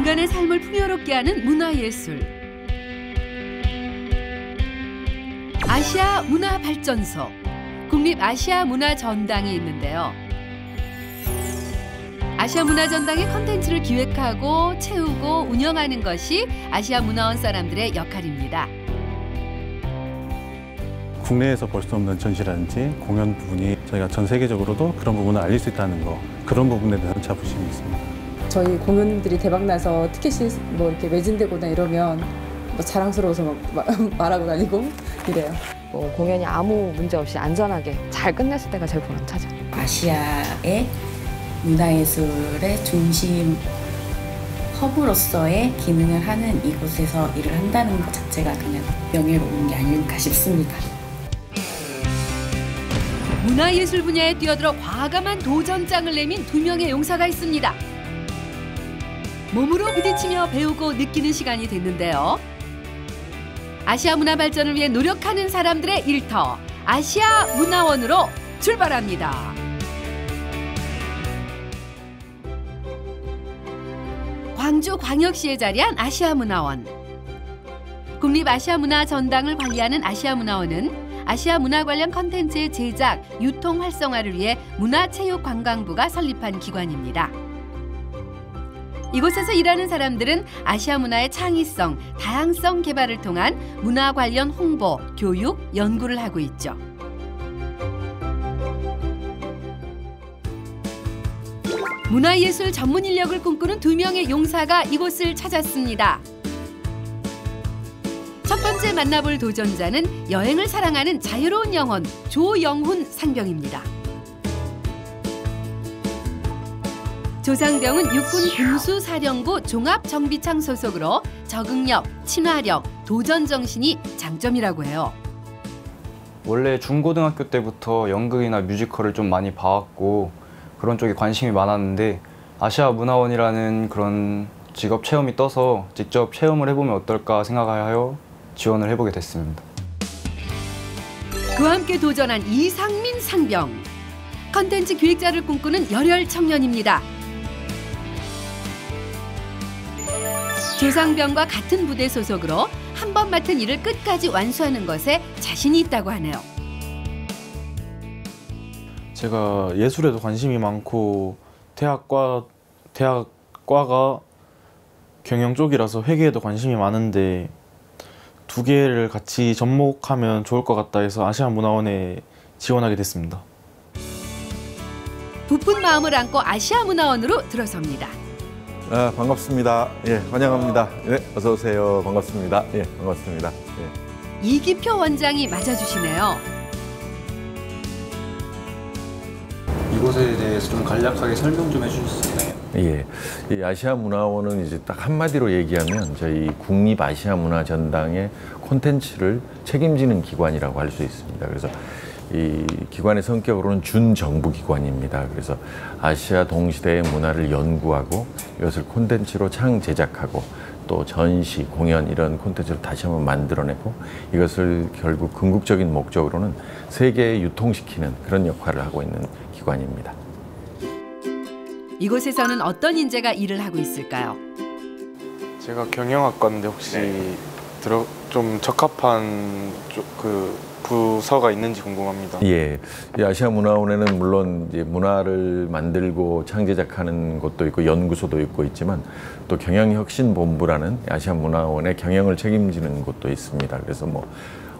인간의 삶을 풍요롭게 하는 문화예술. 아시아 문화발전소, 국립아시아문화전당이 있는데요. 아시아문화전당의 컨텐츠를 기획하고 채우고 운영하는 것이 아시아문화원 사람들의 역할입니다. 국내에서 볼 수 없는 전시라든지 공연 부분이 저희가 전 세계적으로도 그런 부분을 알릴 수 있다는 거, 그런 부분에 대한 자부심이 있습니다. 저희 공연들이 대박나서 티켓이 뭐 이렇게 매진되거나 이러면 뭐 자랑스러워서 막 말하고 다니고 이래요. 공연이 아무 문제 없이 안전하게 잘 끝냈을 때가 제일 보람차죠. 아시아의 문화예술의 중심 허브로서의 기능을 하는 이곳에서 일을 한다는 것 자체가 그냥 명예로운 게 아닐까 싶습니다. 문화예술 분야에 뛰어들어 과감한 도전장을 내민 2명의 용사가 있습니다. 몸으로 부딪히며 배우고 느끼는 시간이 됐는데요. 아시아 문화 발전을 위해 노력하는 사람들의 일터, 아시아 문화원으로 출발합니다. 광주광역시에 자리한 아시아문화원. 국립아시아문화전당을 관리하는 아시아문화원은 아시아 문화 관련 컨텐츠의 제작, 유통 활성화를 위해 문화체육관광부가 설립한 기관입니다. 이곳에서 일하는 사람들은 아시아 문화의 창의성, 다양성 개발을 통한 문화 관련 홍보, 교육, 연구를 하고 있죠. 문화예술 전문 인력을 꿈꾸는 2명의 용사가 이곳을 찾았습니다. 첫 번째 만나볼 도전자는 여행을 사랑하는 자유로운 영혼 조영훈 상병입니다. 조상병은 육군 군수사령부 종합정비창 소속으로 적응력, 친화력, 도전 정신이 장점이라고 해요. 원래 중고등학교 때부터 연극이나 뮤지컬을 좀 많이 봐왔고 그런 쪽에 관심이 많았는데 아시아문화원이라는 그런 직업 체험이 떠서 직접 체험을 해보면 어떨까 생각하여 지원을 해보게 됐습니다. 그와 함께 도전한 이상민 상병. 컨텐츠 기획자를 꿈꾸는 열혈 청년입니다. 조상병과 같은 부대 소속으로 한 번 맡은 일을 끝까지 완수하는 것에 자신이 있다고 하네요. 제가 예술에도 관심이 많고 대학과가 경영 쪽이라서 회계에도 관심이 많은데 두 개를 같이 접목하면 좋을 것 같다 해서 아시아문화원에 지원하게 됐습니다. 부푼 마음을 안고 아시아문화원으로 들어섭니다. 반갑습니다. 예, 환영합니다. 네, 어서 오세요. 반갑습니다. 예, 반갑습니다. 예. 이기표 원장이 맞아주시네요. 이곳에 대해서 좀 간략하게 설명 좀 해주실 수 있나요? 예, 이 아시아문화원은 이제 딱 한마디로 얘기하면 저희 국립아시아문화전당의 콘텐츠를 책임지는 기관이라고 할 수 있습니다. 그래서 이 기관의 성격으로는 준정부기관입니다. 그래서 아시아 동시대의 문화를 연구하고 이것을 콘텐츠로 창제작하고 또 전시, 공연 이런 콘텐츠를 다시 한번 만들어내고 이것을 결국 궁극적인 목적으로는 세계에 유통시키는 그런 역할을 하고 있는 기관입니다. 이곳에서는 어떤 인재가 일을 하고 있을까요? 제가 경영학과인데 혹시 좀 적합한 부서가 있는지 궁금합니다. 예, 이 아시아문화원에는 물론 이제 문화를 만들고 창제작하는 곳도 있고 연구소도 있지만 또 경영혁신본부라는 아시아문화원의 경영을 책임지는 곳도 있습니다. 그래서 뭐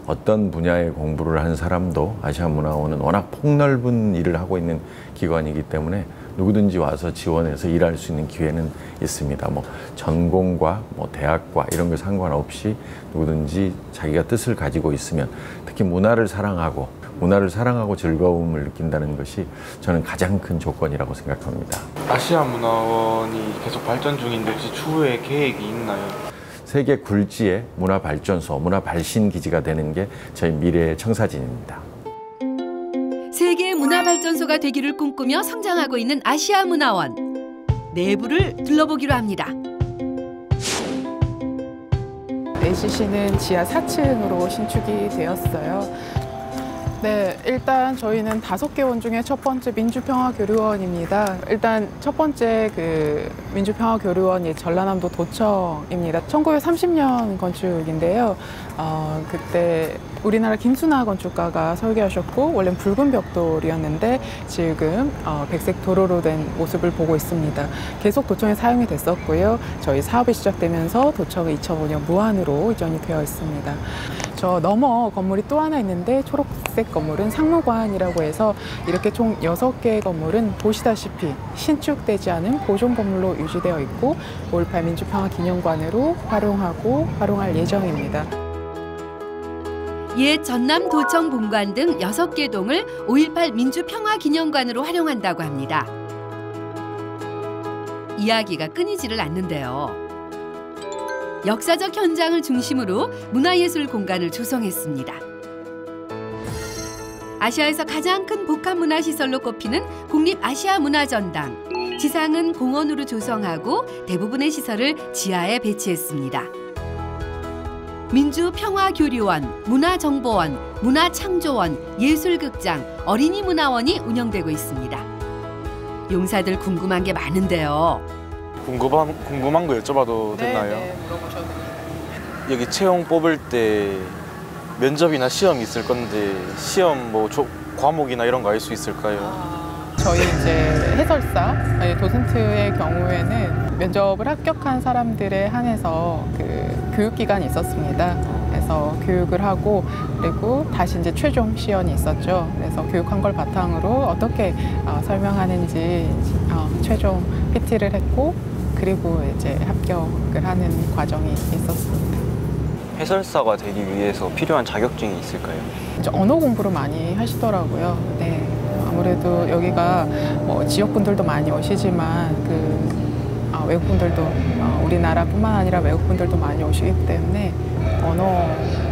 어떤 분야의 공부를 한 사람도 아시아문화원은 워낙 폭넓은 일을 하고 있는 기관이기 때문에 누구든지 와서 지원해서 일할 수 있는 기회는 있습니다. 뭐 전공과 뭐 대학과 이런 거 상관없이 누구든지 자기가 뜻을 가지고 있으면 특히 문화를 사랑하고 즐거움을 느낀다는 것이 저는 가장 큰 조건이라고 생각합니다. 아시아문화원이 계속 발전 중인데 혹시 추후에 계획이 있나요? 세계 굴지의 문화발전소, 문화발신기지가 되는 게 저희 미래의 청사진입니다. 세계의 문화발전소가 되기를 꿈꾸며 성장하고 있는 아시아문화원. 내부를 둘러보기로 합니다. ACC는 지하 4층으로 신축이 되었어요. 네, 일단 저희는 5개 원 중에 첫 번째 민주평화교류원입니다. 일단 첫 번째 그 민주평화교류원이 전라남도 도청입니다. 1930년 건축인데요. 그때 우리나라 김순하 건축가가 설계하셨고 원래는 붉은 벽돌이었는데 지금 백색 도로로 된 모습을 보고 있습니다. 계속 도청에 사용이 됐었고요. 저희 사업이 시작되면서 도청은 2005년 무한으로 이전이 되어 있습니다. 저 너머 건물이 또 하나 있는데 초록색 건물은 상무관이라고 해서 이렇게 총 6개의 건물은 보시다시피 신축되지 않은 보존 건물로 유지되어 있고 5.18 민주평화기념관으로 활용할 예정입니다. 옛 전남 도청 본관 등 6개 동을 5.18 민주평화기념관으로 활용한다고 합니다. 이야기가 끊이지를 않는데요. 역사적 현장을 중심으로 문화예술 공간을 조성했습니다. 아시아에서 가장 큰 복합문화시설로 꼽히는 국립아시아문화전당. 지상은 공원으로 조성하고 대부분의 시설을 지하에 배치했습니다. 민주평화교류원, 문화정보원, 문화창조원, 예술극장, 어린이문화원이 운영되고 있습니다. 용사들 궁금한 게 많은데요. 궁금한 거 여쭤봐도 되나요? 네, 물어보셔도 됩니다. 여기 채용 뽑을 때 면접이나 시험이 있을 건데 시험 뭐 과목이나 이런 거 알 수 있을까요? 저희 이제 해설사, 도슨트의 경우에는 면접을 합격한 사람들에 한해서 그 교육기간이 있었습니다. 그래서 교육을 하고 그리고 다시 이제 최종 시연이 있었죠. 그래서 교육한 걸 바탕으로 어떻게 설명하는지 최종 PT를 했고 그리고 이제 합격을 하는 과정이 있었습니다. 해설사가 되기 위해서 필요한 자격증이 있을까요? 이제 언어 공부를 많이 하시더라고요. 네. 아무래도 여기가 지역분들도 많이 오시지만 외국분들도 우리나라뿐만 아니라 외국분들도 많이 오시기 때문에 언어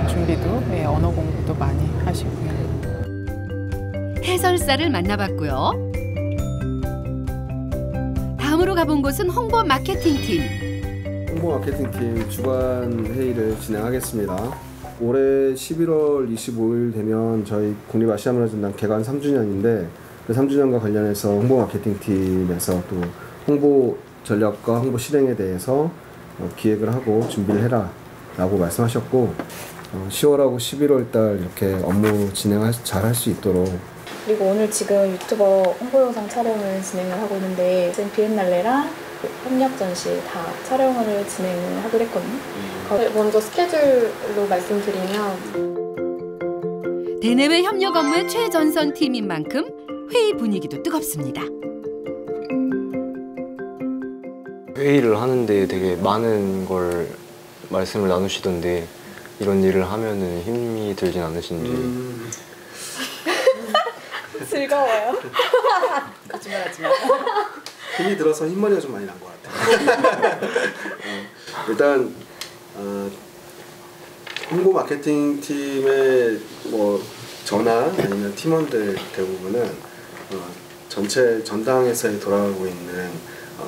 준비도 언어 공부도 많이 하시고요. 해설사를 만나봤고요. 다음으로 가본 곳은 홍보 마케팅팀. 홍보 마케팅팀 주간 회의를 진행하겠습니다. 올해 11월 25일 되면 저희 국립아시아문화전당 개관 3주년인데 그 3주년과 관련해서 홍보 마케팅팀에서 또 홍보 전략과 홍보 실행에 대해서 기획을 하고 준비를 해라 라고 말씀하셨고 10월하고 11월 달 이렇게 업무 진행을 잘 할 수 있도록. 그리고 오늘 지금 유튜버 홍보 영상 촬영을 진행을 하고 있는데 비엔날레랑 협력 전시 다 촬영을 진행을 하기로 했거든요. 먼저 스케줄로 말씀드리면 대내외 협력 업무의 최전선 팀인 만큼 회의 분위기도 뜨겁습니다. 회의를 하는데 되게 많은 걸 말씀을 나누시던데 이런 일을 하면은 힘이 들진 않으신지. 즐거워요. 거짓말하지 마. 힘이 들어서 흰머리가 좀 많이 난 것 같아요. 일단 홍보 마케팅 팀의 저나 아니면 팀원들 대부분은 전체 전당에서 돌아가고 있는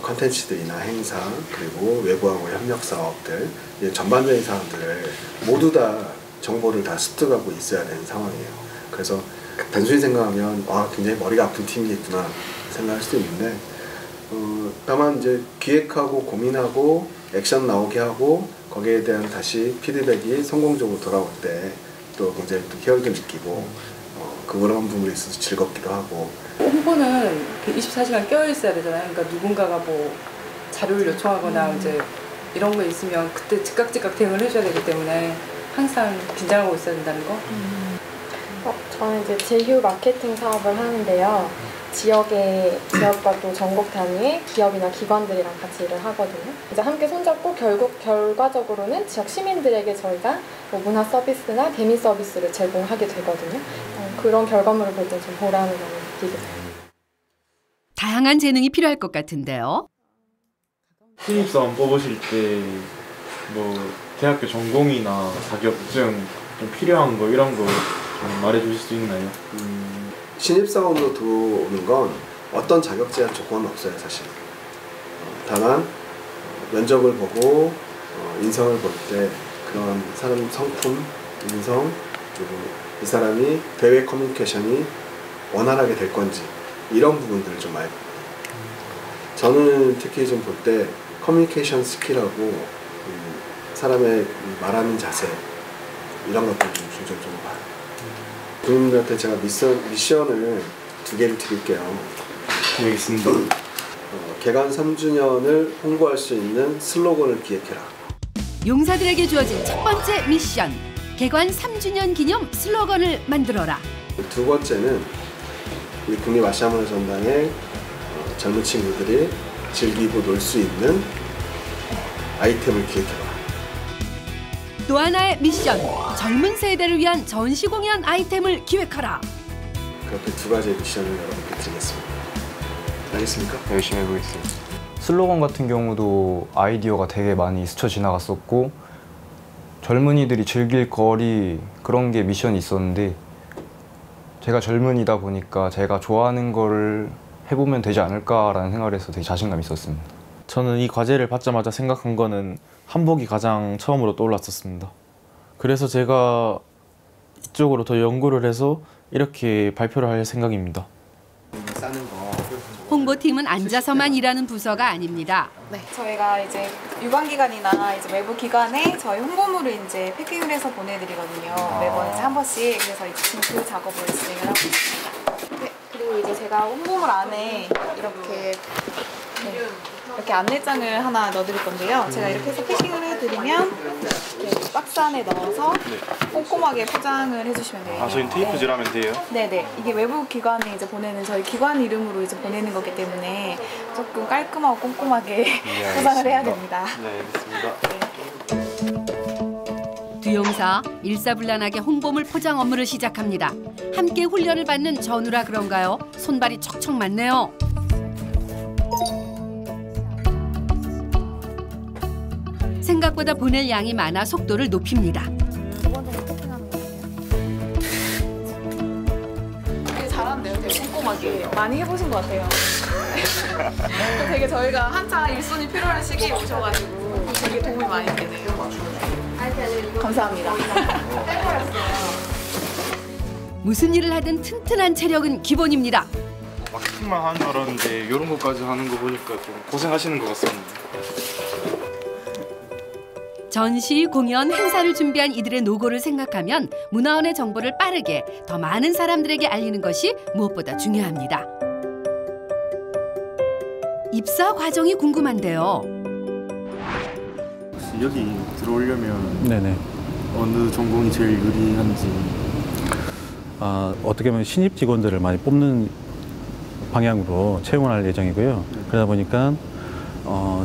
컨텐츠들이나 행사 그리고 외부하고의 협력 사업들 전반적인 사항들을 모두 다 정보를 다 습득하고 있어야 되는 상황이에요. 그래서 단순히 생각하면 굉장히 머리가 아픈 팀이겠구나 생각할 수도 있는데 다만 이제 기획하고 고민하고 액션 나오게 하고 거기에 대한 다시 피드백이 성공적으로 돌아올 때 또 굉장히 또 희열도 느끼고 그런 부분에 있어서 즐겁기도 하고. 홍보는 24시간 껴 있어야 되잖아요. 그러니까 누군가가 자료를 요청하거나 이제 이런 거 있으면 그때 즉각 대응을 해줘야 되기 때문에 항상 긴장하고 있어야 된다는 거. 저는 이제 제휴 마케팅 사업을 하는데요. 지역과 또 전국 단위의 기업이나 기관들이랑 같이 일을 하거든요. 이제 함께 손잡고 결과적으로는 지역 시민들에게 저희가 문화 서비스나 대미 서비스를 제공하게 되거든요. 그런 결과물을 볼 때 좀 보람을 많이 느끼게 돼요. 다양한 재능이 필요할 것 같은데요. 신입사원 뽑으실 때 대학교 전공이나 자격증 좀 필요한 거 이런 거 좀 말해주실 수 있나요? 신입사원으로 들어오는 건 어떤 자격 제한 조건은 없어요, 사실. 다만 면접을 보고 인성을 볼 때 그런 사람 성품, 인성, 그리고 이 사람이 대외 커뮤니케이션이 원활하게 될 건지 이런 부분들을 좀 알고 저는 특히 좀 볼 때 커뮤니케이션 스킬하고 사람의 말하는 자세 이런 것들 좀 중점적으로 봐요. 부모님들한테 제가 미션을 2개를 드릴게요. 여기 있습니다. 개관 3주년을 홍보할 수 있는 슬로건을 기획해라. 용사들에게 주어진 첫 번째 미션, 개관 3주년 기념 슬로건을 만들어라. 두 번째는 우리 국립아시아문화전당의 젊은 친구들이 즐기고 놀 수 있는 아이템을 기획해라. 또 하나의 미션, 젊은 세대를 위한 전시 공연 아이템을 기획하라. 그렇게 2가지의 미션을 여러분께 드리겠습니다. 알겠습니까? 열심히 해보겠습니다. 슬로건 같은 경우도 아이디어가 되게 많이 스쳐 지나갔었고 젊은이들이 즐길 거리 그런 게 미션이 있었는데 제가 젊은이다 보니까 제가 좋아하는 거를 해보면 되지 않을까라는 생각을 해서 되게 자신감이 있었습니다. 저는 이 과제를 받자마자 생각한 거는 한복이 가장 처음으로 떠올랐었습니다. 그래서 제가 이쪽으로 더 연구를 해서 이렇게 발표를 할 생각입니다. 홍보팀은 앉아서만 일하는 부서가 아닙니다. 네, 저희가 이제 유관기관이나 이제 외부 기관에 저희 홍보물을 이제 패킹을 해서 보내드리거든요. 매번 이제 한 번씩. 그래서 지금 그 작업을 진행을 하고 있습니다. 네, 그리고 이제 제가 홍보물 안에 이렇게 안내장을 하나 넣어드릴 건데요. 제가 이렇게 해서 패킹을 해드리면 이렇게 박스 안에 넣어서 꼼꼼하게 포장을 해주시면 돼요. 저희는 테이프질하면 돼요? 네네. 이게 외부 기관에 이제 보내는 저희 기관 이름으로 이제 보내는 거기 때문에 조금 깔끔하고 꼼꼼하게 포장을 해야 됩니다. 네, 알겠습니다. 두 용사 일사불란하게 홍보물 포장 업무를 시작합니다. 함께 훈련을 받는 전우라 그런가요? 손발이 척척 맞네요. 생각보다 보낼 양이 많아 속도를 높입니다. 되게 잘하는데요. 되게 꼼꼼하게. 많이 해보신 것 같아요. 되게 저희가 한창 일손이 필요한 시기에 오셔가지고 되게 도움이 많이 되네요. 감사합니다. 무슨 일을 하든 튼튼한 체력은 기본입니다. 마케팅만 하는 줄 알았는데 이런 것까지 하는 거 보니까 좀 고생하시는 것 같습니다. 전시, 공연, 행사를 준비한 이들의 노고를 생각하면 문화원의 정보를 빠르게 더 많은 사람들에게 알리는 것이 무엇보다 중요합니다. 입사 과정이 궁금한데요. 여기 들어오려면 네네. 어느 전공이 제일 유리한지. 어떻게 보면 신입 직원들을 많이 뽑는 방향으로 채용할 예정이고요. 그러다 보니까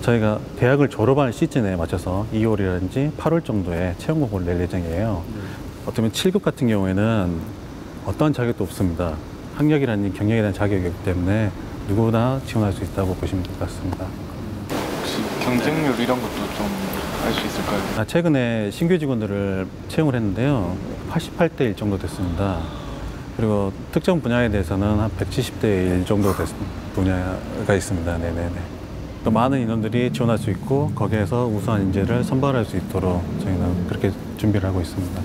저희가 대학을 졸업할 시즌에 맞춰서 2월이라든지 8월 정도에 채용 공고를 낼 예정이에요. 어떻게 보면 7급 같은 경우에는 어떤 자격도 없습니다. 학력이라는 경력에 대한 자격이 없기 때문에 누구나 지원할 수 있다고 보시면 될 것 같습니다. 혹시 경쟁률 이런 것도 좀 알 수 있을까요? 최근에 신규 직원들을 채용을 했는데요. 88대 1 정도 됐습니다. 그리고 특정 분야에 대해서는 한 170대 1 정도 분야가 있습니다. 네네네. 또 많은 인원들이 지원할 수 있고 거기에서 우수한 인재를 선발할 수 있도록 저희는 그렇게 준비를 하고 있습니다.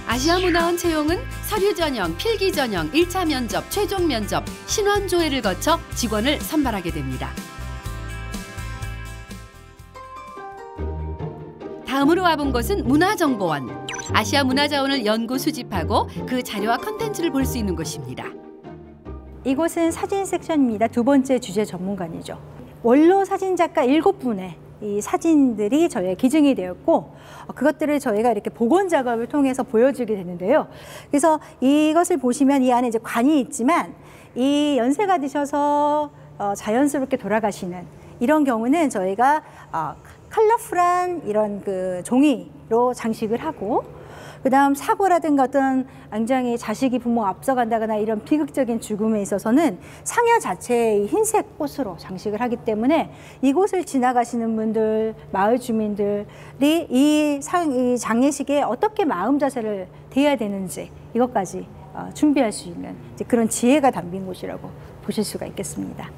아시아문화원 채용은 서류 전형, 필기 전형, 1차 면접, 최종 면접, 신원 조회를 거쳐 직원을 선발하게 됩니다. 다음으로 와본 곳은 문화정보원. 아시아 문화자원을 연구 수집하고 그 자료와 컨텐츠를 볼 수 있는 곳입니다. 이곳은 사진 섹션입니다. 두 번째 주제 전문관이죠. 원로 사진작가 7분의 이 사진들이 저희가 기증이 되었고 그것들을 저희가 이렇게 복원 작업을 통해서 보여주게 되는데요. 그래서 이것을 보시면 이 안에 이제 관이 있지만 이 연세가 드셔서 자연스럽게 돌아가시는 이런 경우는 저희가 컬러풀한 이런 그 종이로 장식을 하고 그다음 사고라든가 어떤 굉장히 자식이 부모 앞서간다거나 이런 비극적인 죽음에 있어서는 상여 자체의 흰색 꽃으로 장식을 하기 때문에 이곳을 지나가시는 분들, 마을 주민들이 이 장례식에 어떻게 마음 자세를 대해야 되는지 이것까지 준비할 수 있는 그런 지혜가 담긴 곳이라고 보실 수가 있겠습니다.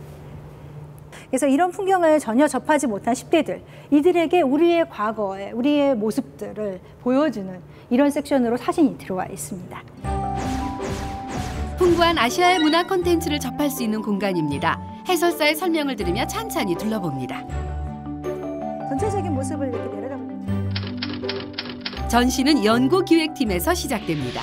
그래서 이런 풍경을 전혀 접하지 못한 10대들, 이들에게 우리의 과거에 우리의 모습들을 보여주는 이런 섹션으로 사진이 들어와 있습니다. 풍부한 아시아의 문화 콘텐츠를 접할 수 있는 공간입니다. 해설사의 설명을 들으며 찬찬히 둘러봅니다. 전체적인 모습을 이렇게 내려다 보면 전시는 연구기획팀에서 시작됩니다.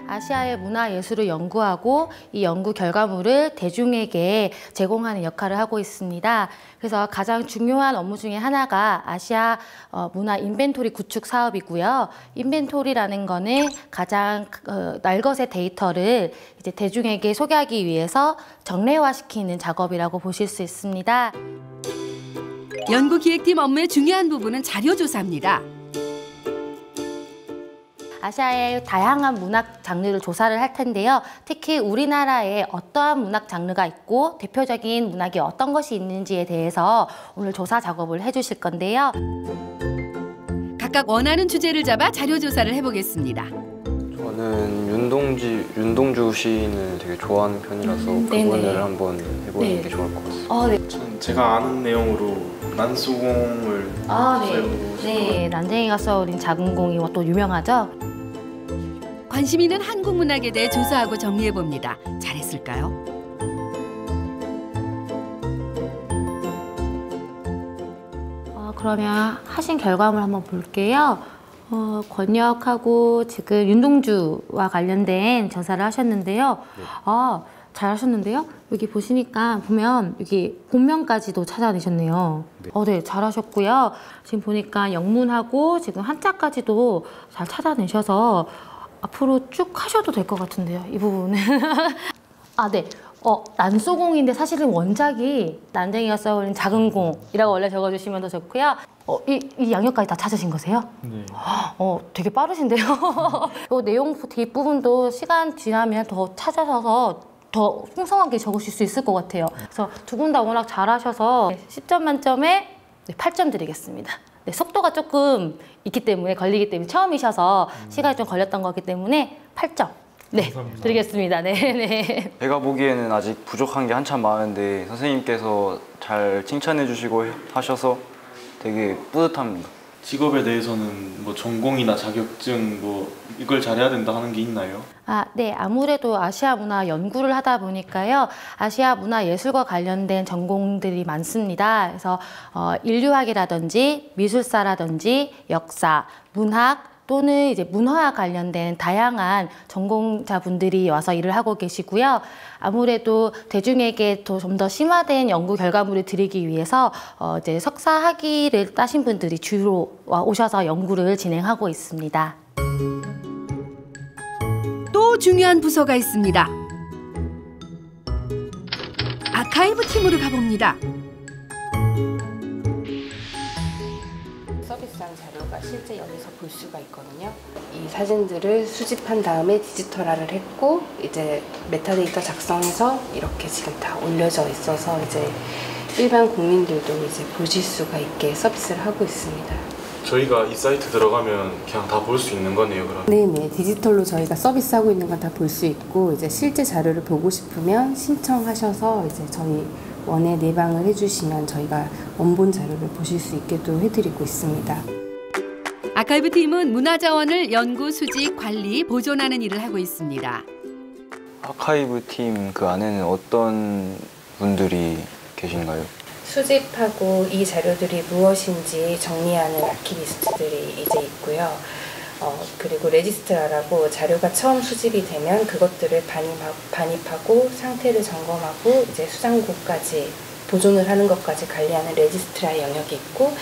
아시아의 문화 예술을 연구하고 이 연구 결과물을 대중에게 제공하는 역할을 하고 있습니다. 그래서 가장 중요한 업무 중에 하나가 아시아 문화 인벤토리 구축 사업이고요. 인벤토리라는 거는 가장 날것의 데이터를 이제 대중에게 소개하기 위해서 정례화시키는 작업이라고 보실 수 있습니다. 연구기획팀 업무의 중요한 부분은 자료조사입니다. 아시아의 다양한 문학 장르를 조사를 할 텐데요. 특히 우리나라에 어떠한 문학 장르가 있고 대표적인 문학이 어떤 것이 있는지에 대해서 오늘 조사 작업을 해주실 건데요. 각각 원하는 주제를 잡아 자료조사를 해보겠습니다. 저는 윤동주 시인을 되게 좋아하는 편이라서 그분을 한번 해보는 게 좋을 것 같습니다. 전 제가 아는 내용으로 난소공을 써보고 네, 난쟁이가 써올린 작은 공이 또 유명하죠. 관심 있는 한국 문학에 대해 조사하고 정리해봅니다. 잘했을까요? 그러면 하신 결과물 한번 볼게요. 권역하고 지금 윤동주와 관련된 조사를 하셨는데요. 잘하셨는데요. 여기 보시니까 보면 여기 본명까지도 찾아내셨네요. 네, 잘하셨고요. 지금 보니까 영문하고 지금 한자까지도 잘 찾아내셔서 앞으로 쭉 하셔도 될 것 같은데요. 이 부분은. 네. 난소공인데 사실은 원작이 난쟁이가 써올린 작은 공이라고 원래 적어주시면 더 좋고요. 이 양력까지 다 찾으신 거세요? 네. 되게 빠르신데요. 이 내용 뒷부분도 시간 지나면 더 찾아서 더 풍성하게 적으실 수 있을 것 같아요. 그래서 두 분 다 워낙 잘하셔서 10점 만점에 8점 드리겠습니다. 네, 속도가 조금 걸리기 때문에 처음이셔서 시간이 좀 걸렸던 거기 때문에 8점. 네, 감사합니다. 드리겠습니다. 네. 제가 보기에는 아직 부족한 게 한참 많은데 선생님께서 잘 칭찬해 주시고 하셔서 되게 뿌듯합니다. 직업에 대해서는 뭐 전공이나 자격증 뭐 이걸 잘해야 된다 하는 게 있나요? 네, 아무래도 아시아 문화 연구를 하다 보니까요. 아시아 문화 예술과 관련된 전공들이 많습니다. 그래서 인류학이라든지 미술사라든지 역사, 문학 또는 이제 문화와 관련된 다양한 전공자분들이 와서 일을 하고 계시고요. 아무래도 대중에게 좀 더 심화된 연구 결과물을 드리기 위해서 이제 석사 학위를 따신 분들이 주로 오셔서 연구를 진행하고 있습니다. 또 중요한 부서가 있습니다. 아카이브 팀으로 가봅니다. 서비스한 자료가 실제 여기서 볼 수가 있거든요. 이 사진들을 수집한 다음에 디지털화를 했고 이제 메타데이터 작성해서 이렇게 지금 다 올려져 있어서 이제 일반 국민들도 이제 보실 수가 있게 서비스를 하고 있습니다. 저희가 이 사이트 들어가면 그냥 다 볼 수 있는 거네요, 그럼? 네네, 디지털로 저희가 서비스하고 있는 건 다 볼 수 있고 이제 실제 자료를 보고 싶으면 신청하셔서 이제 저희 원에 내방을 해주시면 저희가 원본 자료를 보실 수 있게도 해드리고 있습니다. 아카이브 팀은 문화자원을 연구, 수집, 관리, 보존하는 일을 하고 있습니다. 아카이브 팀 그 안에는 어떤 분들이 계신가요? 수집하고 이 자료들이 무엇인지 정리하는 아키비스트들이 이제 있고요. 그리고 레지스트라라고 자료가 처음 수집이 되면 그것들을 반입하고 상태를 점검하고 이제 수장고까지 보존을 하는 것까지 관리하는 레지스트라 영역이 있고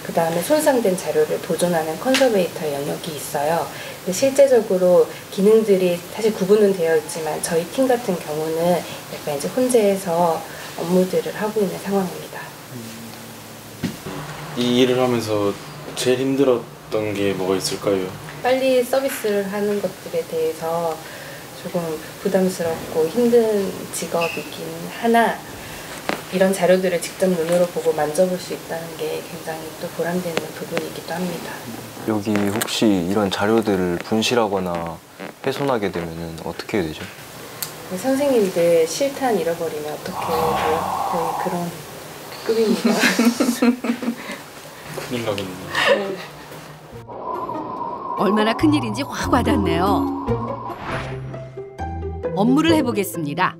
그 다음에 손상된 자료를 보존하는 컨서베이터 영역이 있어요. 근데 실제적으로 기능들이 사실 구분은 되어 있지만 저희 팀 같은 경우는 약간 이제 혼재해서 업무들을 하고 있는 상황입니다. 이 일을 하면서 제일 힘들었던 게 뭐가 있을까요? 빨리 서비스를 하는 것들에 대해서 조금 부담스럽고 힘든 직업이긴 하나 이런 자료들을 직접 눈으로 보고 만져볼 수 있다는 게 굉장히 또 보람되는 부분이기도 합니다. 여기 혹시 이런 자료들을 분실하거나 훼손하게 되면 어떻게 되죠? 선생님들 실탄 잃어버리면 어떻게 돼요? 거의 그런 급입니다. 큰일 나겠네. 얼마나 큰일인지 확 와닿네요. 업무를 해보겠습니다.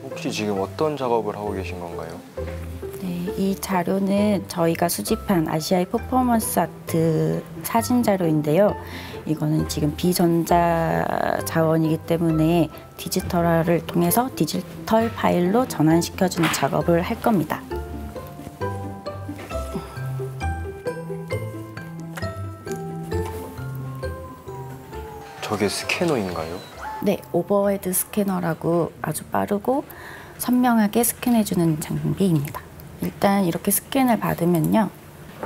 혹시 지금 어떤 작업을 하고 계신 건가요? 네, 이 자료는 저희가 수집한 아시아의 퍼포먼스 아트 사진 자료인데요. 이거는 지금 비전자 자원이기 때문에 디지털화를 통해서 디지털 파일로 전환시켜주는 작업을 할 겁니다. 저게 스캐너인가요? 네, 오버헤드 스캐너라고 아주 빠르고 선명하게 스캔해주는 장비입니다. 일단 이렇게 스캔을 받으면요,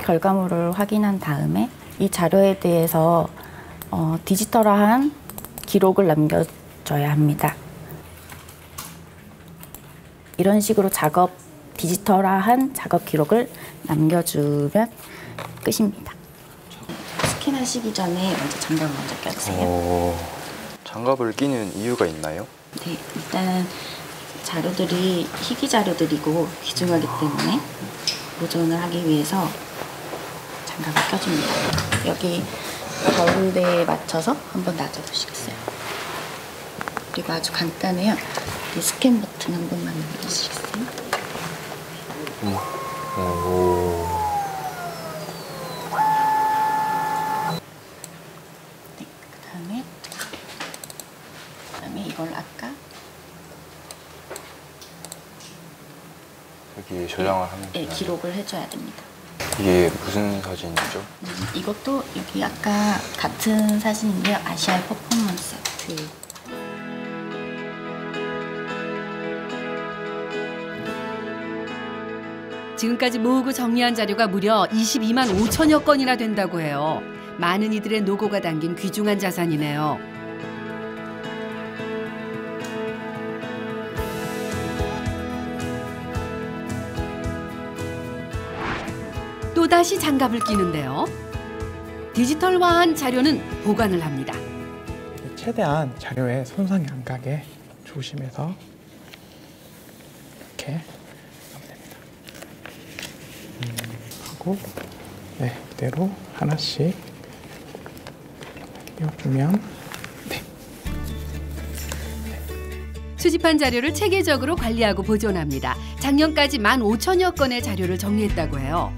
결과물을 확인한 다음에 이 자료에 대해서 디지털화한 기록을 남겨줘야 합니다. 이런 식으로 디지털화한 작업 기록을 남겨주면 끝입니다. 스캔하시기 전에 먼저 장갑을 먼저 껴주세요. 장갑을 끼는 이유가 있나요? 네, 일단 자료들이 희귀 자료들이고 귀중하기 때문에 보존을 하기 위해서 장갑을 껴줍니다. 여기 거울에 맞춰서 한번 놔줘보시겠어요? 그리고 아주 간단해요. 이 스캔 버튼 한 번만 눌러주시겠어요? 네, 그다음에 이걸 아까 여기 저장을 하면 네, 기록을 해줘야 됩니다. 이게 무슨 사진이죠? 이것도 여기 아까 같은 사진인데요. 아시아의 퍼포먼스 아트. 지금까지 모으고 정리한 자료가 무려 22만 5천여 건이나 된다고 해요. 많은 이들의 노고가 담긴 귀중한 자산이네요. 또다시 장갑을 끼는데요. 디지털화한 자료는 보관을 합니다. 최대한 자료에 손상이 안 가게 조심해서 이렇게 하면 됩니다. 하고 네, 이대로 하나씩 띄워주면 수집한 자료를 체계적으로 관리하고 보존합니다. 작년까지 15,000여 건의 자료를 정리했다고 해요.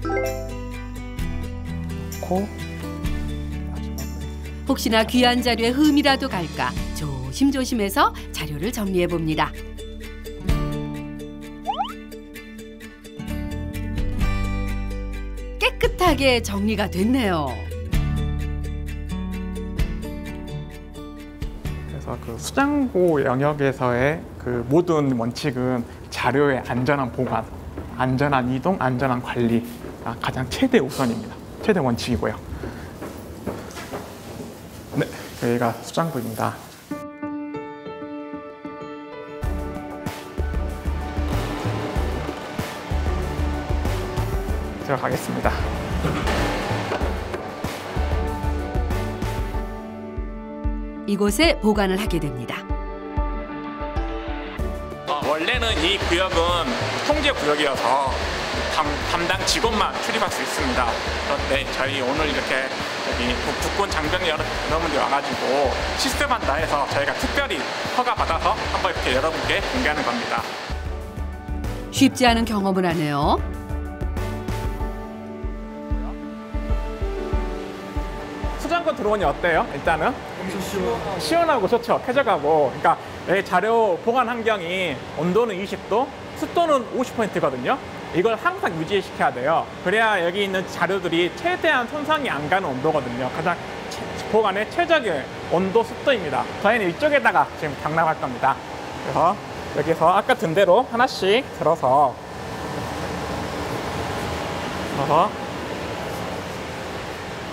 혹시나 귀한 자료에 흠이라도 갈까 조심조심해서 자료를 정리해 봅니다. 깨끗하게 정리가 됐네요. 그래서 그 수장고 영역에서의 그 모든 원칙은 자료의 안전한 보관, 안전한 이동, 안전한 관리가 가장 최대 우선입니다. 최대 원칙이고요. 네, 여기가 수장고입니다. 들어가겠습니다. 이곳에 보관을 하게 됩니다. 원래는 이 구역은 통제 구역이어서 담당 직원만 출입할 수 있습니다. 그런데 저희 오늘 이렇게 여기 국군 장병 여러분들이 와가지고 시스템 한다 해서 저희가 특별히 허가 받아서 한번 이렇게 여러분께 공개하는 겁니다. 쉽지 않은 경험을 하네요. 수장고 들어오니 어때요? 일단은 시원하고 좋죠. 쾌적하고. 그러니까 이 자료 보관 환경이 온도는 20도, 습도는 50%거든요. 이걸 항상 유지시켜야 돼요. 그래야 여기 있는 자료들이 최대한 손상이 안 가는 온도거든요. 가장 보관의 최적의 온도, 습도입니다. 저희는 이쪽에다가 지금 장납할 겁니다. 그래서 여기서 아까 든 대로 하나씩 들어서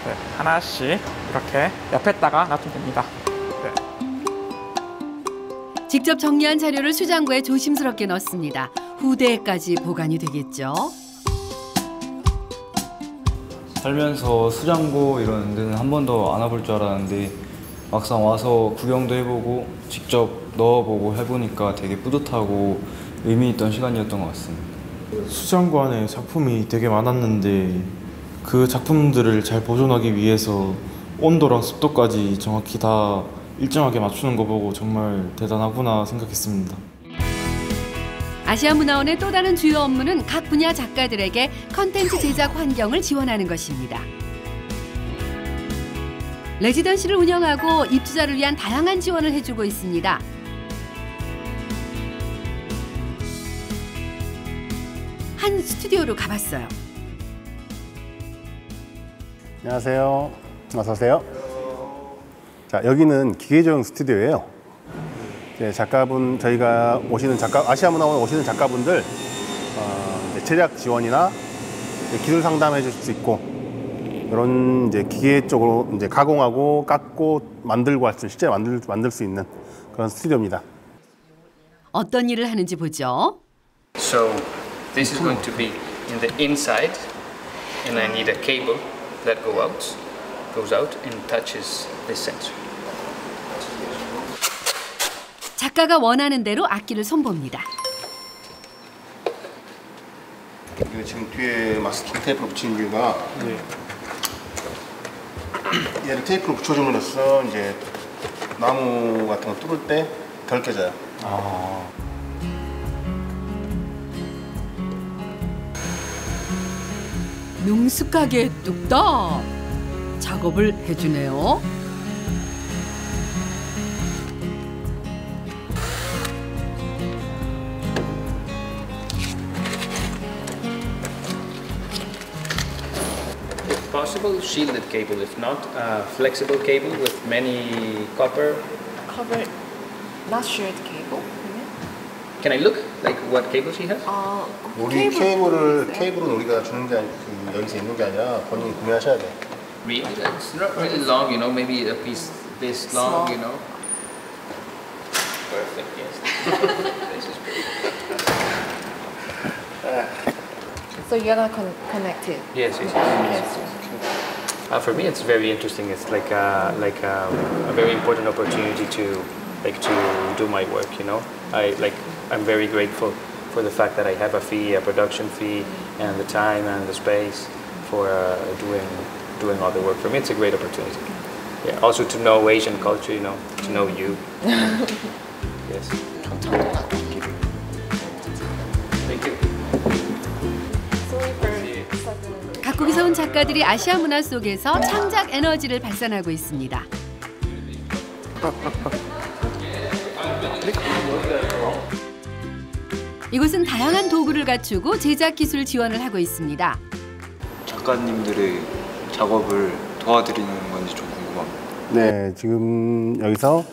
네, 하나씩 이렇게 옆에다가 놔두면 됩니다. 네. 직접 정리한 자료를 수장고에 조심스럽게 넣습니다. 후대에까지 보관이 되겠죠. 살면서 수장고 이런 데는 한 번도 안 와볼 줄 알았는데 막상 와서 구경도 해보고 직접 넣어보고 해보니까 되게 뿌듯하고 의미 있던 시간이었던 것 같습니다. 수장고 안에 작품이 되게 많았는데 그 작품들을 잘 보존하기 위해서 온도랑 습도까지 정확히 다 일정하게 맞추는 거 보고 정말 대단하구나 생각했습니다. 아시아문화원의 또 다른 주요 업무는 각 분야 작가들에게 컨텐츠 제작 환경을 지원하는 것입니다. 레지던시를 운영하고 입주자를 위한 다양한 지원을 해주고 있습니다. 한 스튜디오로 가봤어요. 안녕하세요. 어서 오세요. 자, 여기는 기계조형 스튜디오예요. 작가분, 저희가 오시는 아시아문화원 오시는 작가분들 이제 제작 지원이나 기술 상담해 줄 수 있고, 이런 이제 기계 쪽으로 이제 가공하고 깎고 만들고 할 수, 실제 만들 수 있는 그런 스튜디오입니다. 어떤 일을 하는지 보죠. So this is going to be in the inside, and I need a cable that goes out and touches this sensor. 작가가 원하는 대로 악기를 손봅니다. 지금 뒤에 마스킹 테이프를 붙인 이유가 얘를 테이프로 붙여줌으로써 이제 나무 같은 거 뚫을 때 덜 깨져요. 능숙하게 뚝딱 작업을 해주네요. If possible, shielded cable. If not, flexible cable with many copper. Cover, not shared cable. Can I look like what cables he has? 우리 케이블은 우리가 주는 게 아니고 여기서 있는 게 아니라 본인이 구매하셔야 돼. Really? It's not really long, you know. Maybe a piece this long, you know. Perfect. Yes. This is pretty. So you're gonna connect it. Yes. For me, it's very interesting. It's like a very important opportunity to do my work. You know, I'm very grateful for the fact that I have a fee, a production fee, and the time and the space for doing all the work. For me, it's a great opportunity. Yeah. Also to know Asian culture. You know, to know you. Yes. Thank you. 각국에서 온 작가들이 아시아 문화 속에서 창작 에너지를 발산하고 있습니다. 이곳은 다양한 도구를 갖추고 제작 기술 지원을 하고 있습니다. 작가님들의 작업을 도와드리는 건지 좀 궁금합니다. 네, 지금 여기서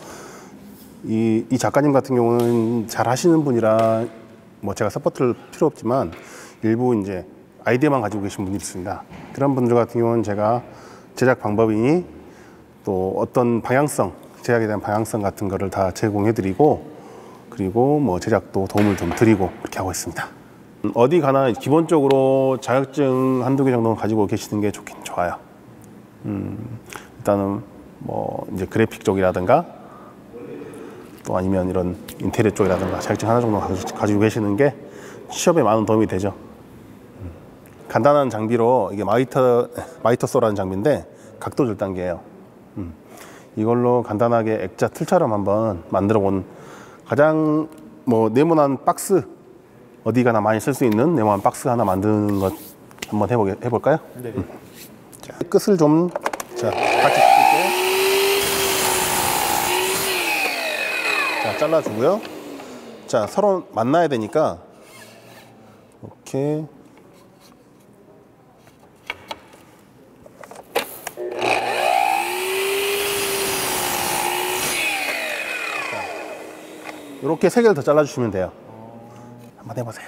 이 작가님 같은 경우는 잘 하시는 분이라 뭐 제가 서포트를 필요 없지만 일부 이제 아이디어만 가지고 계신 분들이 있습니다. 그런 분들 같은 경우는 제가 제작 방법이니 또 어떤 방향성, 제작에 대한 방향성 같은 거를 다 제공해드리고, 그리고 뭐 제작도 도움을 좀 드리고 그렇게 하고 있습니다. 어디 가나 기본적으로 자격증 한두 개 정도는 가지고 계시는 게 좋긴 좋아요. 일단은 뭐 이제 그래픽 쪽이라든가 또 아니면 이런 인테리어 쪽이라든가 자격증 하나 정도 가지고 계시는 게 취업에 많은 도움이 되죠. 간단한 장비로 이게 마이터소라는 장비인데 각도 절단기예요. 이걸로 간단하게 액자 틀처럼 한번 만들어 본 가장 뭐 네모난 박스, 어디 가나 많이 쓸 수 있는 네모난 박스 하나 만드는 것 한번 해볼까요? 네. 자, 끝을 좀 같이 쓸게요. 자, 잘라주고요. 자, 서로 만나야 되니까 이렇게. 이렇게 3개를 더 잘라주시면 돼요. 한번 해보세요.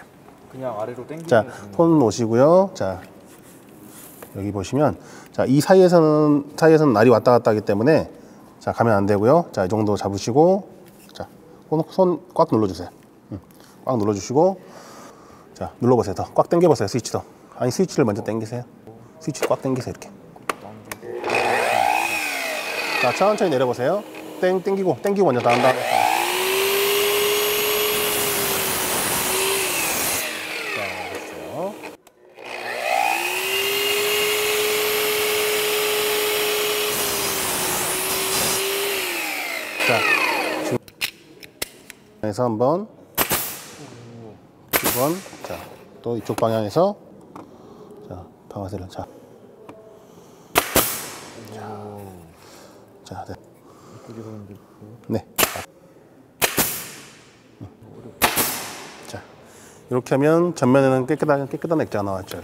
그냥 아래로 당기면. 자, 손 놓으시고요. 자, 여기 보시면, 자, 이 사이에서는 날이 왔다 갔다 하기 때문에, 자, 가면 안 되고요. 자, 이 정도 잡으시고, 자, 손 꽉 눌러주세요. 꽉 눌러주시고, 자, 눌러보세요. 더 꽉 당겨보세요. 스위치도. 아니, 스위치를 먼저 당기세요. 스위치 꽉 당기세요 이렇게. 자, 천천히 내려보세요. 땡기고 먼저 나온 다음에. 자, 됐어요. 자, 지금 에서 한번, 두 번, 자, 또 이쪽 방향에서, 자, 방아쇠를, 자. 자, 네. 네. 자, 이렇게 하면 전면에는 깨끗한 액자가 나왔죠.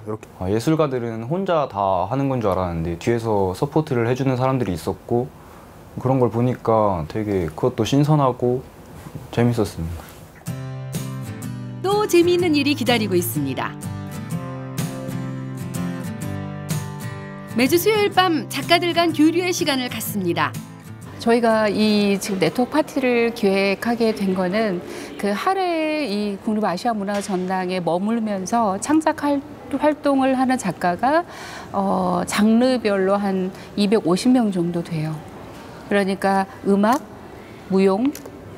이렇게. 예술가들은 혼자 다 하는 건 줄 알았는데 뒤에서 서포트를 해주는 사람들이 있었고 그런 걸 보니까 되게 그것도 신선하고 재밌었습니다. 또 재미있는 일이 기다리고 있습니다. 매주 수요일 밤 작가들 간 교류의 시간을 갖습니다. 저희가 이 지금 네트워크 파티를 기획하게 된 거는 그 하루에 이 국립 아시아 문화 전당에 머물면서 창작 활동을 하는 작가가 장르별로 한 250명 정도 돼요. 그러니까 음악, 무용,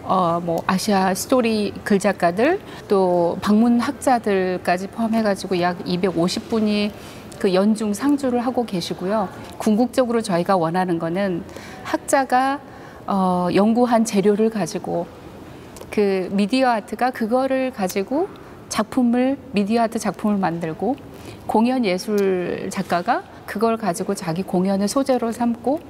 뭐 아시아 스토리 글 작가들, 또 방문학자들까지 포함해가지고 약 250분이 그 연중 상주를 하고 계시고요. 궁극적으로 저희가 원하는 거는 학자가 연구한 재료를 가지고 그 미디어 아트가 그거를 가지고 미디어 아트 작품을 만들고 공연 예술 작가가 그걸 가지고 자기 공연의 소재로 삼고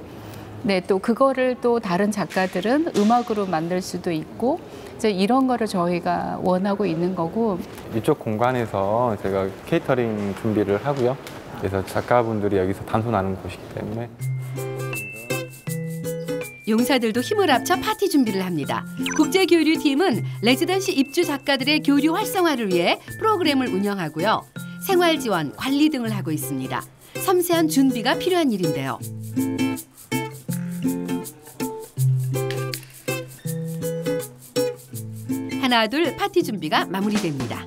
네, 또 그거를 또 다른 작가들은 음악으로 만들 수도 있고 이제 이런 거를 저희가 원하고 있는 거고 이쪽 공간에서 제가 케이터링 준비를 하고요. 그래서 작가분들이 여기서 단순하는 곳이기 때문에 용사들도 힘을 합쳐 파티 준비를 합니다. 국제교류팀은 레지던시 입주 작가들의 교류 활성화를 위해 프로그램을 운영하고요. 생활 지원, 관리 등을 하고 있습니다. 섬세한 준비가 필요한 일인데요. 하나 둘 파티 준비가 마무리됩니다.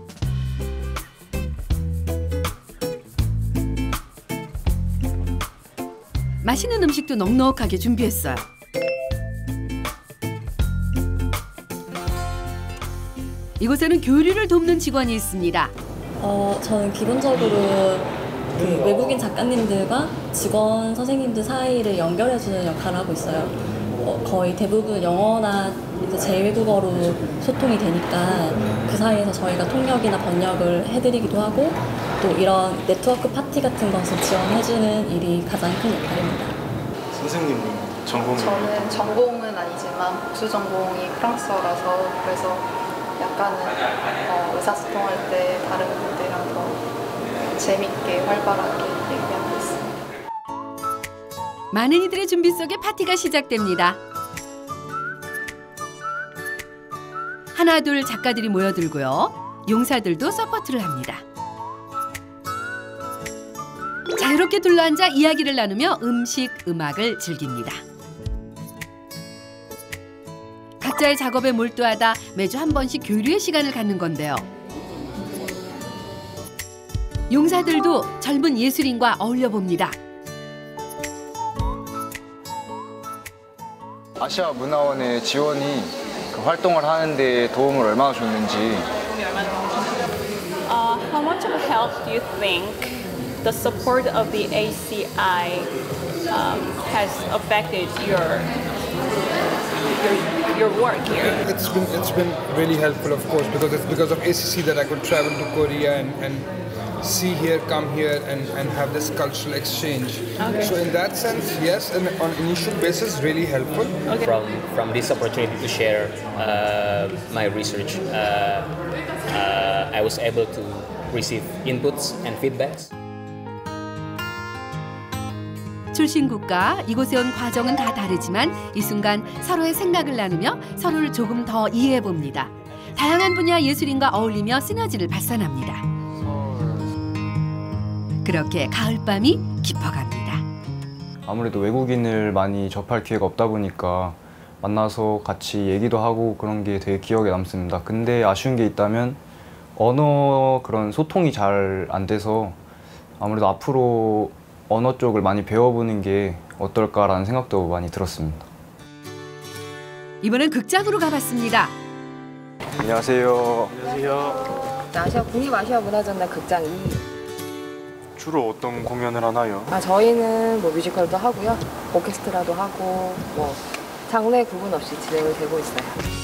맛있는 음식도 넉넉하게 준비했어요. 이곳에는 교류를 돕는 직원이 있습니다. 저는 기본적으로 그 외국인 작가님들과 직원 선생님들 사이를 연결해주는 역할을 하고 있어요. 거의 대부분 영어나 제1국어로 소통이 되니까 그 사이에서 저희가 통역이나 번역을 해드리기도 하고 또 이런 네트워크 파티 같은 것을 지원해주는 일이 가장 큰 역할입니다. 선생님은 전공은? 저는 전공은 아니지만 복수 전공이 프랑스어라서 그래서 약간은 의사소통할 때 다른 분들이랑 더 재밌게 활발하게 얘기하고 있습니다. 많은 이들의 준비 속에 파티가 시작됩니다. 하나 둘 작가들이 모여들고요. 용사들도 서포트를 합니다. 자유롭게 둘러앉아 이야기를 나누며 음식, 음악을 즐깁니다. 각자의 작업에 몰두하다 매주 한 번씩 교류의 시간을 갖는 건데요. 용사들도 젊은 예술인과 어울려 봅니다. 아시아 문화원의 지원이 그 활동을 하는데 도움을 얼마나 줬는지. How much of a help do you think the support of the ACI has affected your work here? It's been really helpful, of course, because it's because of ACC that I could travel to Korea and see here, come here, and have this cultural exchange. Okay. So in that sense, yes, and on initial basis, really helpful. Okay. From this opportunity to share my research, I was able to receive inputs and feedbacks. 출신국과 이곳에 온 과정은 다 다르지만 이 순간 서로의 생각을 나누며 서로를 조금 더 이해해 봅니다. 다양한 분야 예술인과 어울리며 시너지를 발산합니다. 그렇게 가을밤이 깊어갑니다. 아무래도 외국인을 많이 접할 기회가 없다 보니까 만나서 같이 얘기도 하고 그런 게 되게 기억에 남습니다. 근데 아쉬운 게 있다면 언어 그런 소통이 잘 안 돼서 아무래도 앞으로 언어 쪽을 많이 배워보는 게 어떨까라는 생각도 많이 들었습니다. 이번엔 극장으로 가봤습니다. 안녕하세요. 안녕하세요. 아시아 국립아시아문화전당 극장 2. 주로 어떤 공연을 하나요? 저희는 뭐 뮤지컬도 하고요, 오케스트라도 하고 뭐 장르 구분 없이 진행을 되고 있어요.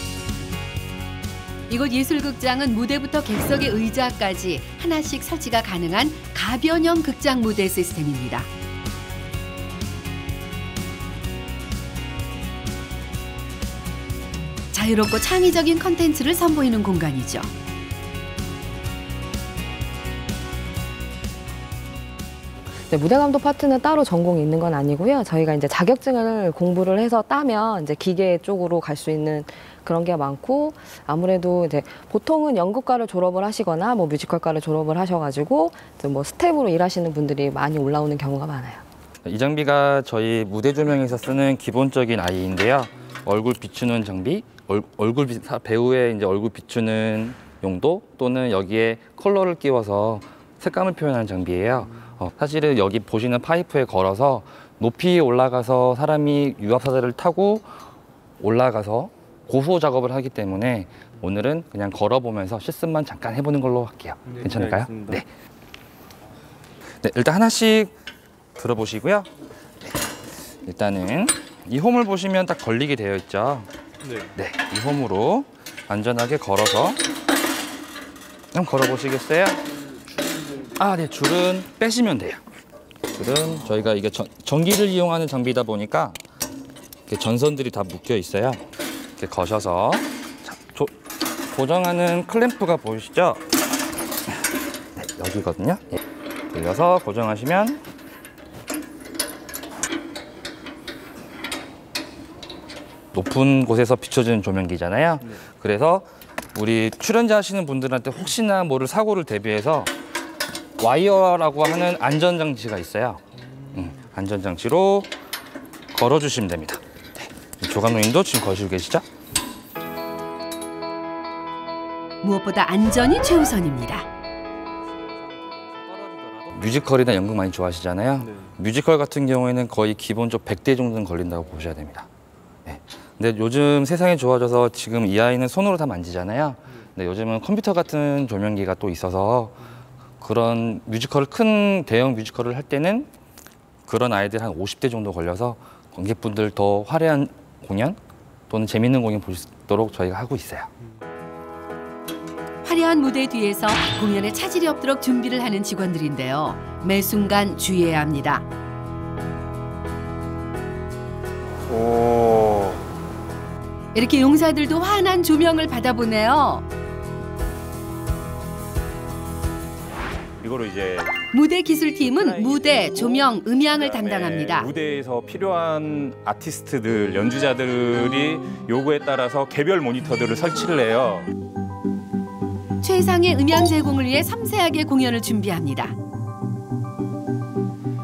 이곳 예술극장은 무대부터 객석의 의자까지 하나씩 설치가 가능한 가변형 극장 무대 시스템입니다. 자유롭고 창의적인 컨텐츠를 선보이는 공간이죠. 무대감독 파트는 따로 전공이 있는 건 아니고요. 저희가 이제 자격증을 공부를 해서 따면 이제 기계 쪽으로 갈 수 있는 그런 게 많고, 아무래도 이제 보통은 연극과를 졸업을 하시거나 뭐 뮤지컬과를 졸업을 하셔가지고 뭐 스텝으로 일하시는 분들이 많이 올라오는 경우가 많아요. 이 장비가 저희 무대 조명에서 쓰는 기본적인 아이인데요. 얼굴 비추는 장비, 배우의 이제 얼굴 비추는 용도 또는 여기에 컬러를 끼워서 색감을 표현하는 장비예요. 사실은 여기 보시는 파이프에 걸어서 높이 올라가서 사람이 유압사대를 타고 올라가서 고소 작업을 하기 때문에 오늘은 그냥 걸어보면서 실습만 잠깐 해보는 걸로 할게요. 네, 괜찮을까요? 네. 네, 일단 하나씩 들어보시고요. 네. 일단은 이 홈을 보시면 딱 걸리게 되어 있죠. 네, 이 홈으로 안전하게 걸어서 한번 걸어보시겠어요? 네, 줄은 빼시면 돼요. 줄은 저희가 이게 전기를 이용하는 장비다 보니까 이렇게 전선들이 다 묶여 있어요. 이렇게 거셔서 고정하는 클램프가 보이시죠? 네, 여기거든요. 네. 돌려서 고정하시면 높은 곳에서 비춰지는 조명기잖아요. 그래서 우리 출연자 하시는 분들한테 혹시나 모를 사고를 대비해서 와이어라고 하는 안전장치가 있어요. 안전장치로 걸어주시면 됩니다. 네. 조 감독님도 지금 거시고 계시죠? 무엇보다 안전이 최우선입니다. 뮤지컬이나 연극 많이 좋아하시잖아요. 뮤지컬 같은 경우에는 거의 기본적으로 100대 정도는 걸린다고 보셔야 됩니다. 네. 근데 요즘 세상이 좋아져서 지금 이 아이는 손으로 다 만지잖아요. 근데 요즘은 컴퓨터 같은 조명기가 또 있어서 그런 뮤지컬을 큰 대형 뮤지컬을 할 때는 그런 아이들 한 50대 정도 걸려서 관객분들 더 화려한 공연 또는 재밌는 공연 볼 수 있도록 저희가 하고 있어요. 화려한 무대 뒤에서 공연에 차질이 없도록 준비를 하는 직원들인데요. 매 순간 주의해야 합니다. 이렇게 용사들도 환한 조명을 받아보네요. 이거로 이제 무대 기술팀은 무대, 조명, 음향을 담당합니다. 무대에서 필요한 아티스트들, 연주자들이 요구에 따라서 개별 모니터들을 설치를 해요. 최상의 음향 제공을 위해 섬세하게 공연을 준비합니다.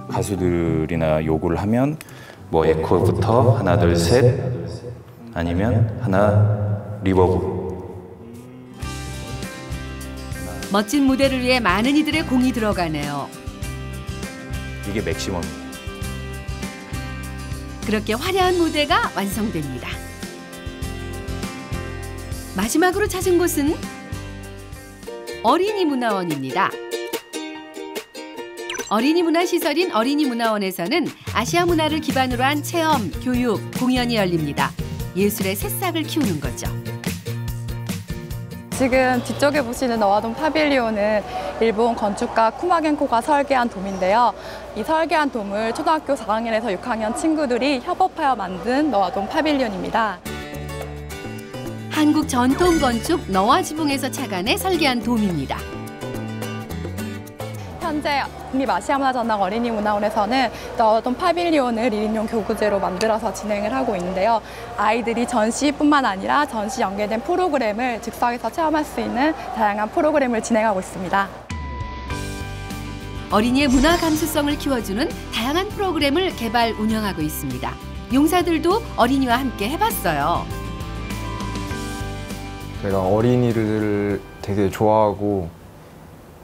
가수들이나 요구를 하면 뭐 에코부터 하나 둘 셋 아니면 하나 리버브. 멋진 무대를 위해 많은 이들의 공이 들어가네요. 이게 맥시멈이에요. 그렇게 화려한 무대가 완성됩니다. 마지막으로 찾은 곳은 어린이문화원입니다. 어린이문화시설인 어린이문화원에서는 아시아 문화를 기반으로 한 체험, 교육, 공연이 열립니다. 예술의 새싹을 키우는 거죠. 지금 뒤쪽에 보시는 너와돔 파빌리온은 일본 건축가 쿠마겐코가 설계한 돔인데요. 이 설계한 돔을 초등학교 4학년에서 6학년 친구들이 협업하여 만든 너와돔 파빌리온입니다. 한국 전통 건축 너와지붕에서 착안해 설계한 돔입니다. 현재 국립아시아문화전당 어린이문화원에서는 너와돔 파빌리온을 1인용 교구제로 만들어서 진행을 하고 있는데요. 아이들이 전시뿐만 아니라 전시 연계된 프로그램을 즉석에서 체험할 수 있는 다양한 프로그램을 진행하고 있습니다. 어린이의 문화 감수성을 키워주는 다양한 프로그램을 개발, 운영하고 있습니다. 용사들도 어린이와 함께 해봤어요. 제가 어린이를 되게 좋아하고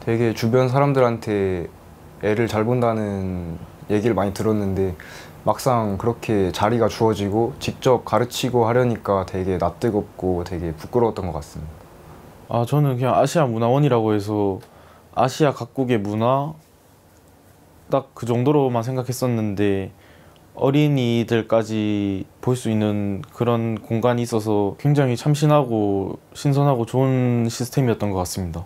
되게 주변 사람들한테 애를 잘 본다는 얘기를 많이 들었는데 막상 그렇게 자리가 주어지고 직접 가르치고 하려니까 되게 낯뜨겁고 되게 부끄러웠던 것 같습니다. 저는 그냥 아시아문화원이라고 해서 아시아 각국의 문화 딱 그 정도로만 생각했었는데 어린이들까지 볼 수 있는 그런 공간이 있어서 굉장히 참신하고 신선하고 좋은 시스템이었던 것 같습니다.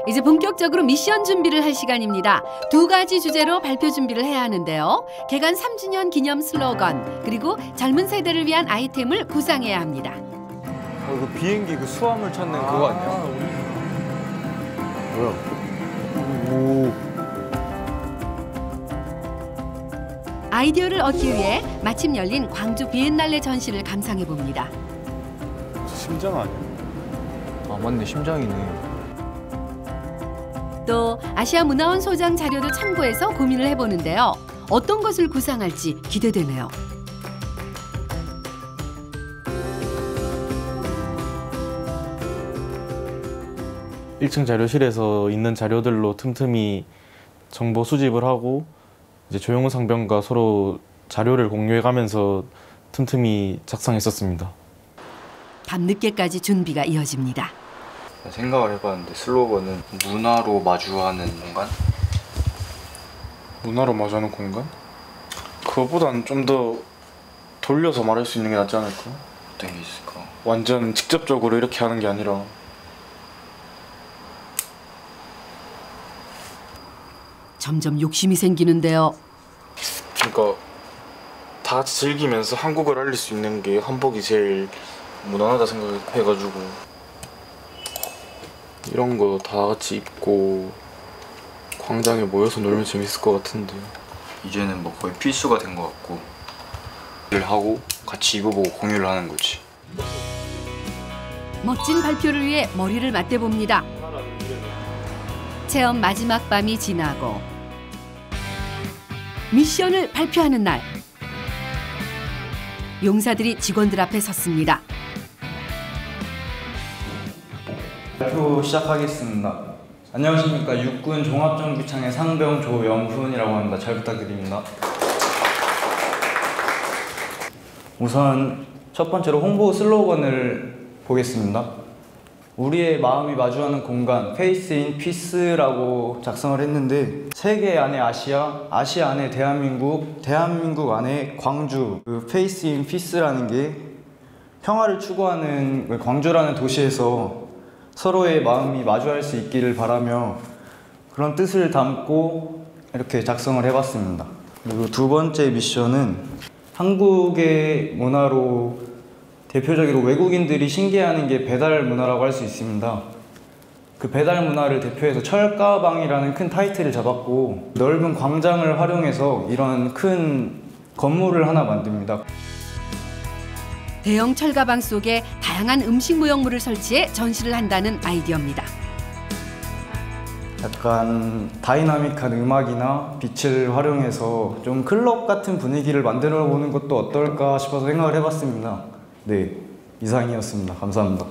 이제 본격적으로 미션 준비를 할 시간입니다. 2가지 주제로 발표 준비를 해야 하는데요. 개관 3주년 기념 슬로건 그리고 젊은 세대를 위한 아이템을 구상해야 합니다. 그 비행기 그 수화물 찾는 그거 아니야? 뭐야? 오. 아이디어를 얻기 위해 마침 열린 광주 비엔날레 전시를 감상해 봅니다. 심장 아니야? 아 맞네, 심장이네. 또 아시아문화원 소장 자료도 참고해서 고민을 해보는데요. 어떤 것을 구상할지 기대되네요. (1층) 자료실에서 있는 자료들로 틈틈이 정보 수집을 하고 이제 조용호 상병과 서로 자료를 공유해가면서 틈틈이 작성했었습니다. 밤늦게까지 준비가 이어집니다. 생각을 해봤는데 슬로건은 문화로 마주하는 공간? 문화로 마주하는 공간? 그거보다는 좀 더 돌려서 말할 수 있는 게 낫지 않을까? 어떤 게 있을까? 완전 직접적으로 이렇게 하는 게 아니라 점점 욕심이 생기는데요. 그러니까 다 같이 즐기면서 한국을 알릴 수 있는 게 한복이 제일 무난하다 생각해가지고 이런 거 다 같이 입고 광장에 모여서 놀면 재밌을 것 같은데 이제는 뭐 거의 필수가 된 것 같고 를 하고 같이 입어보고 공유를 하는 거지. 멋진 발표를 위해 머리를 맞대봅니다. 체험 마지막 밤이 지나고 미션을 발표하는 날. 용사들이 직원들 앞에 섰습니다. 발표 시작하겠습니다. 안녕하십니까. 육군 종합정비창의 상병 조영훈이라고 합니다. 잘 부탁드립니다. 우선 첫 번째로 홍보 슬로건을 보겠습니다. 우리의 마음이 마주하는 공간, 페이스 인 피스라고 작성을 했는데 세계 안에 아시아, 아시아 안에 대한민국, 대한민국 안에 광주. 그 페이스 인 피스라는 게 평화를 추구하는 광주라는 도시에서 서로의 마음이 마주할 수 있기를 바라며 그런 뜻을 담고 이렇게 작성을 해봤습니다. 그리고 두 번째 미션은 한국의 문화로 대표적으로 외국인들이 신기해하는 게 배달 문화라고 할 수 있습니다. 그 배달 문화를 대표해서 철가방이라는 큰 타이틀을 잡았고 넓은 광장을 활용해서 이런 큰 건물을 하나 만듭니다. 대형 철가방 속에 다양한 음식 모형물을 설치해 전시를 한다는 아이디어입니다. 약간 다이나믹한 음악이나 빛을 활용해서 좀 클럽 같은 분위기를 만들어 보는 것도 어떨까 싶어서 생각을 해봤습니다. 네, 이상이었습니다. 감사합니다.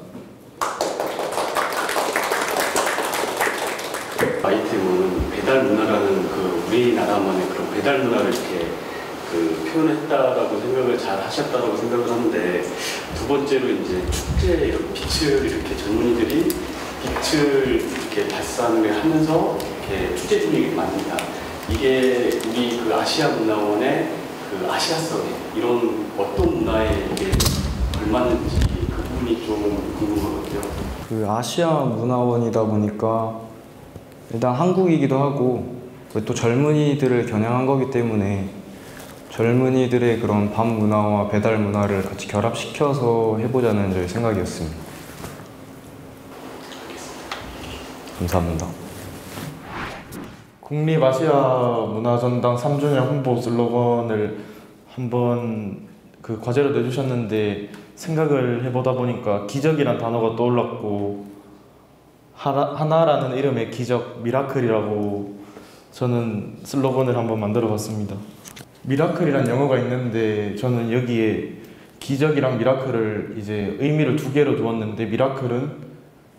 아이템은 배달 문화라는 그 우리나라만의 그런 배달 문화를 이렇게 표현했다라고 생각을 잘 하셨다라고 생각을 하는데 두 번째로 이제 축제 이런 빛을 이렇게 젊은이들이 빛을 이렇게 발산을 하면서 이렇게 축제 분위기를 만든다. 이게 우리 그 아시아 문화원의 그 아시아성에 이런 어떤 문화에 이게 걸맞는지 그 부분이 좀 궁금하거든요. 그 아시아 문화원이다 보니까 일단 한국이기도 하고 또 젊은이들을 겨냥한 거기 때문에 젊은이들의 그런 밤 문화와 배달 문화를 같이 결합시켜서 해보자는 저희 생각이었습니다. 감사합니다. 국립아시아문화전당 3주년 홍보 슬로건을 한번 그 과제로 내주셨는데 생각을 해보다 보니까 기적이란 단어가 떠올랐고 하나라는 이름의 기적, 미라클이라고 저는 슬로건을 한번 만들어 봤습니다. 미라클이란 영어가 있는데 저는 여기에 기적이랑 미라클을 이제 의미를 두 개로 두었는데 미라클은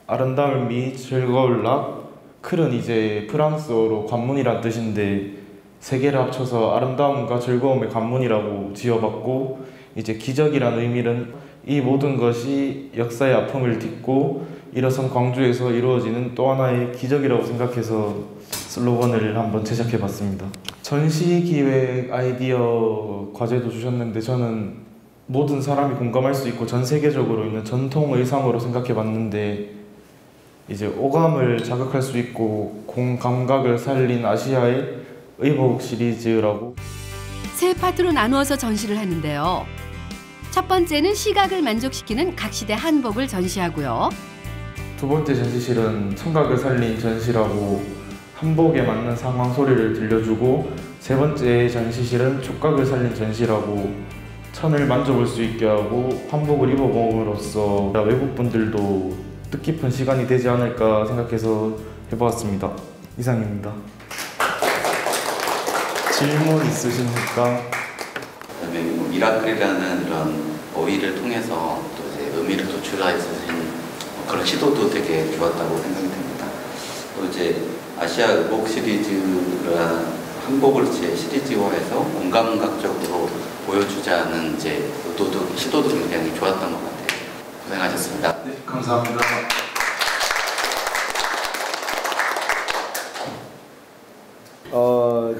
아름다울 미, 즐거울 낙, 클은 이제 프랑스어로 관문이란 뜻인데 세 개를 합쳐서 아름다움과 즐거움의 관문이라고 지어봤고, 이제 기적이란 의미는 이 모든 것이 역사의 아픔을 딛고 일어선 광주에서 이루어지는 또 하나의 기적이라고 생각해서 슬로건을 한번 제작해봤습니다. 전시기획 아이디어 과제도 주셨는데 저는 모든 사람이 공감할 수 있고 전 세계적으로 있는 전통 의상으로 생각해봤는데, 이제 오감을 자극할 수 있고 공감각을 살린 아시아의 의복 시리즈라고. 세 파트로 나누어서 전시를 하는데요. 첫 번째는 시각을 만족시키는 각시대 한복을 전시하고요. 두 번째 전시실은 청각을 살린 전시라고 한복에 맞는 상황 소리를 들려주고, 세 번째 전시실은 촉각을 살린 전시라고 천을 만져볼 수 있게 하고 한복을 입어봄으로써 외국 분들도 뜻깊은 시간이 되지 않을까 생각해서 해보았습니다. 이상입니다. 질문 있으십니까? 그다음에 뭐 미라클이라는 이런 어휘를 통해서 또 이제 의미를 도출해서 그런 시도도 되게 좋았다고 생각이 됩니다. 또 이제 아시아 의복 시리즈라는 한복을 이제 시리즈화해서 온감각적으로 보여주자는 이제 의도도 시도도 굉장히 좋았던 것 같아요. 고생하셨습니다. 네, 감사합니다.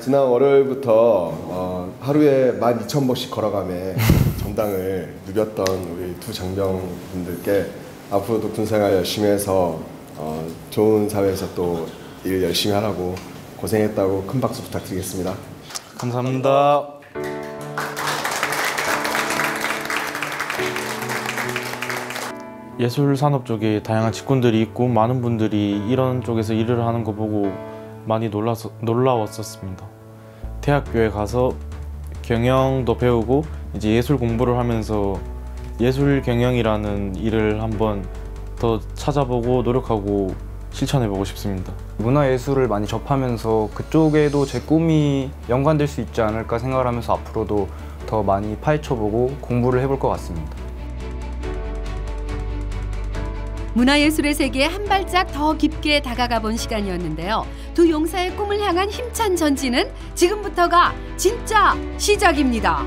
지난 월요일부터 하루에 12,000보씩 걸어가며 전당을 누볐던 우리 두 장병분들께 앞으로도 군생활 열심히 해서 좋은 사회에서 또 일 열심히 하라고 고생했다고 큰 박수 부탁드리겠습니다. 감사합니다. 예술 산업 쪽에 다양한 직군들이 있고 많은 분들이 이런 쪽에서 일을 하는 거 보고 많이 놀라웠었습니다. 대학교에 가서 경영도 배우고 이제 예술 공부를 하면서 예술 경영이라는 일을 한번 더 찾아보고 노력하고 실천해보고 싶습니다. 문화예술을 많이 접하면서 그쪽에도 제 꿈이 연관될 수 있지 않을까 생각을 하면서 앞으로도 더 많이 파헤쳐보고 공부를 해볼 것 같습니다. 문화예술의 세계에 한 발짝 더 깊게 다가가 본 시간이었는데요. 두 용사의 꿈을 향한 힘찬 전진은 지금부터가 진짜 시작입니다.